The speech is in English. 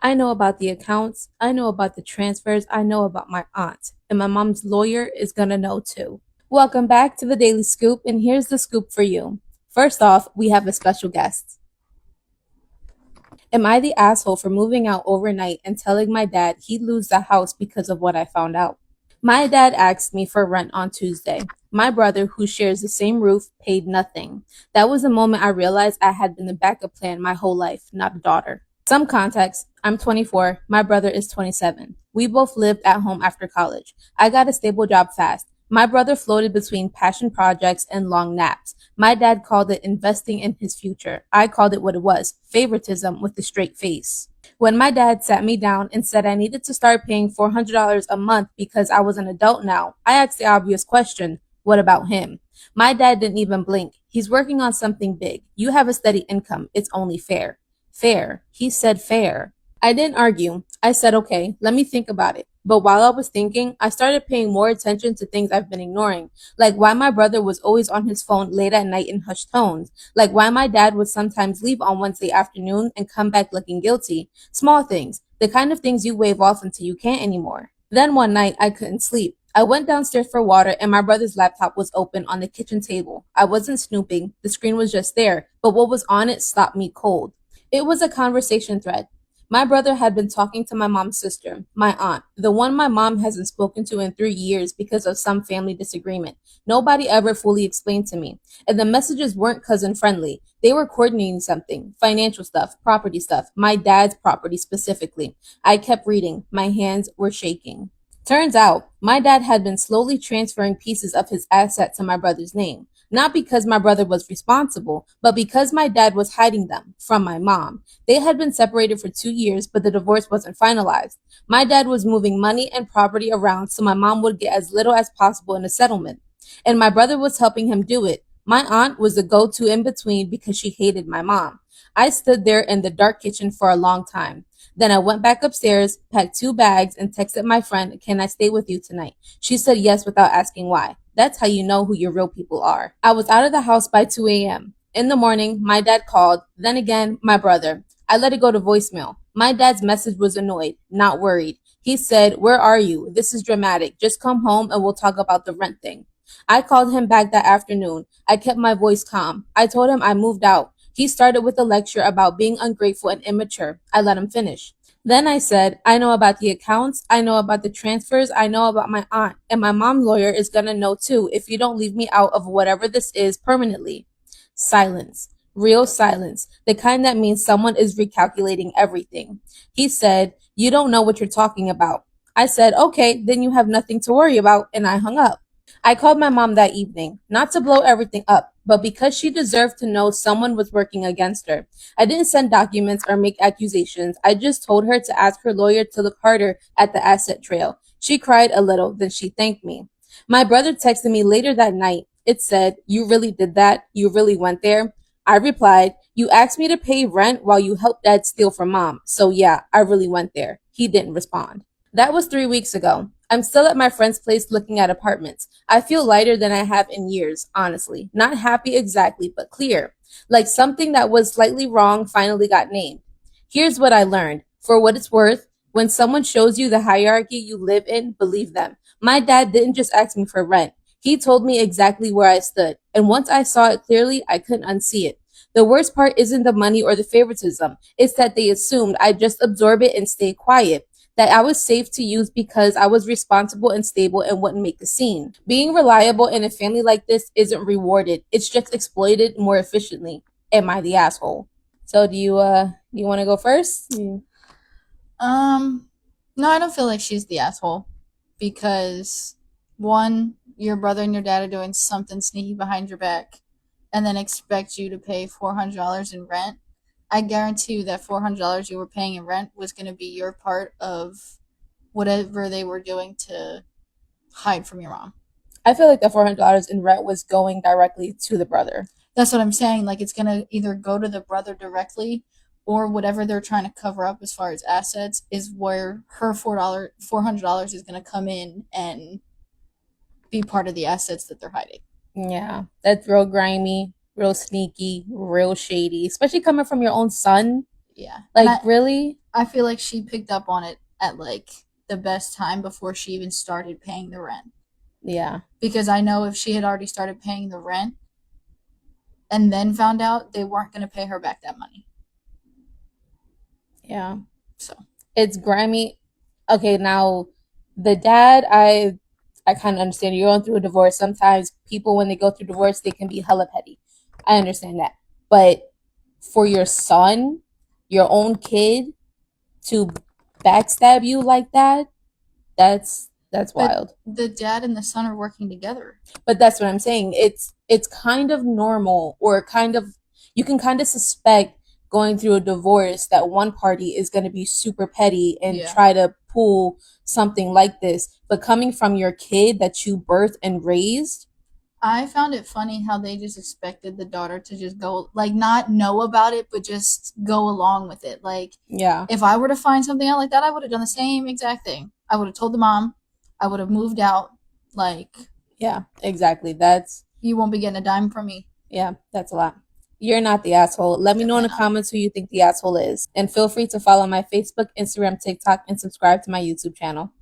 I know about the accounts, I know about the transfers, I know about my aunt, and my mom's lawyer is gonna know too. Welcome back to the Daily Scoop, and here's the scoop for you. First off, we have a special guest. Am I the asshole for moving out overnight and telling my dad he'd lose the house because of what I found out? My dad asked me for rent on Tuesday. My brother, who shares the same roof, paid nothing. That was the moment I realized I had been the backup plan my whole life, not a daughter. Some context, I'm 24, my brother is 27. We both lived at home after college. I got a stable job fast. My brother floated between passion projects and long naps. My dad called it investing in his future. I called it what it was, favoritism with a straight face. When my dad sat me down and said I needed to start paying $400 a month because I was an adult now, I asked the obvious question, what about him? My dad didn't even blink. He's working on something big. You have a steady income. It's only fair. Fair. He said fair. I didn't argue. I said, okay, let me think about it. But while I was thinking, I started paying more attention to things I've been ignoring, like why my brother was always on his phone late at night in hushed tones, like why my dad would sometimes leave on Wednesday afternoon and come back looking guilty. Small things, the kind of things you wave off until you can't anymore. Then one night, I couldn't sleep. I went downstairs for water and my brother's laptop was open on the kitchen table. I wasn't snooping, the screen was just there, but what was on it stopped me cold. It was a conversation thread. My brother had been talking to my mom's sister, my aunt, the one my mom hasn't spoken to in 3 years because of some family disagreement. Nobody ever fully explained to me. And the messages weren't cousin friendly. They were coordinating something, financial stuff, property stuff, my dad's property specifically. I kept reading. My hands were shaking. Turns out, my dad had been slowly transferring pieces of his asset to my brother's name. Not because my brother was responsible, but because my dad was hiding them from my mom. They had been separated for 2 years, but the divorce wasn't finalized. My dad was moving money and property around so my mom would get as little as possible in a settlement. And my brother was helping him do it. My aunt was the go to in between because she hated my mom. I stood there in the dark kitchen for a long time. Then I went back upstairs, packed 2 bags, and texted my friend, can I stay with you tonight? She said yes without asking why. That's how you know who your real people are. I was out of the house by 2 a.m. In the morning, my dad called, then again, my brother. I let it go to voicemail. My dad's message was annoyed, not worried. He said, where are you? This is dramatic. Just come home and we'll talk about the rent thing. I called him back that afternoon. I kept my voice calm. I told him I moved out. He started with a lecture about being ungrateful and immature. I let him finish. Then I said, I know about the accounts, I know about the transfers, I know about my aunt, and my mom's lawyer is gonna know too if you don't leave me out of whatever this is permanently. Silence. Real silence. The kind that means someone is recalculating everything. He said, you don't know what you're talking about. I said, okay, then you have nothing to worry about, and I hung up. I called my mom that evening, not to blow everything up, but because she deserved to know someone was working against her. I didn't send documents or make accusations. I just told her to ask her lawyer to look harder at the asset trail. She cried a little, then she thanked me. My brother texted me later that night. It said, you really did that? You really went there? I replied, you asked me to pay rent while you helped dad steal from mom. So yeah, I really went there. He didn't respond. That was 3 weeks ago. I'm still at my friend's place looking at apartments. I feel lighter than I have in years, honestly. Not happy exactly, but clear. Like something that was slightly wrong finally got named. Here's what I learned. For what it's worth, when someone shows you the hierarchy you live in, believe them. My dad didn't just ask me for rent. He told me exactly where I stood. And once I saw it clearly, I couldn't unsee it. The worst part isn't the money or the favoritism. It's that they assumed I'd just absorb it and stay quiet, that I was safe to use because I was responsible and stable and wouldn't make a scene. Being reliable in a family like this isn't rewarded. It's just exploited more efficiently. Am I the asshole? So do you want to go first? Um, no, I don't feel like she's the asshole because one, your brother and your dad are doing something sneaky behind your back and then expect you to pay $400 in rent. I guarantee you that $400 you were paying in rent was going to be your part of whatever they were doing to hide from your mom. I feel like the $400 in rent was going directly to the brother. That's what I'm saying. Like it's going to either go to the brother directly or whatever they're trying to cover up as far as assets is where her $400 is going to come in and be part of the assets that they're hiding. Yeah, that's real grimy, real sneaky, real shady, especially coming from your own son. Yeah, and Like, really? I feel like she picked up on it at like the best time before she even started paying the rent. Yeah. Because I know if she had already started paying the rent and then found out, they weren't going to pay her back that money. Yeah. So It's grimy. Okay, now the dad, I kind of understand. You're going through a divorce. Sometimes people, when they go through divorce, they can be hella petty. I understand that. But for your son, your own kid, to backstab you like that, that's but wild. the dad and the son are working together. But that's what I'm saying. It's kind of normal, or kind of, you can kind of suspect going through a divorce that one party is going to be super petty and Yeah. try to pull something like this. But coming from your kid that you birthed and raised, I found it funny how they just expected the daughter to just go, like, not know about it, but just go along with it. Like, yeah, if I were to find something out like that, I would have done the same exact thing. I would have told the mom, I would have moved out. Like, yeah, exactly. That's, you won't be getting a dime from me. yeah, that's a lot. You're not the asshole. Let me know in the Definitely not. comments who you think the asshole is. And feel free to follow my Facebook, Instagram, TikTok, and subscribe to my YouTube channel.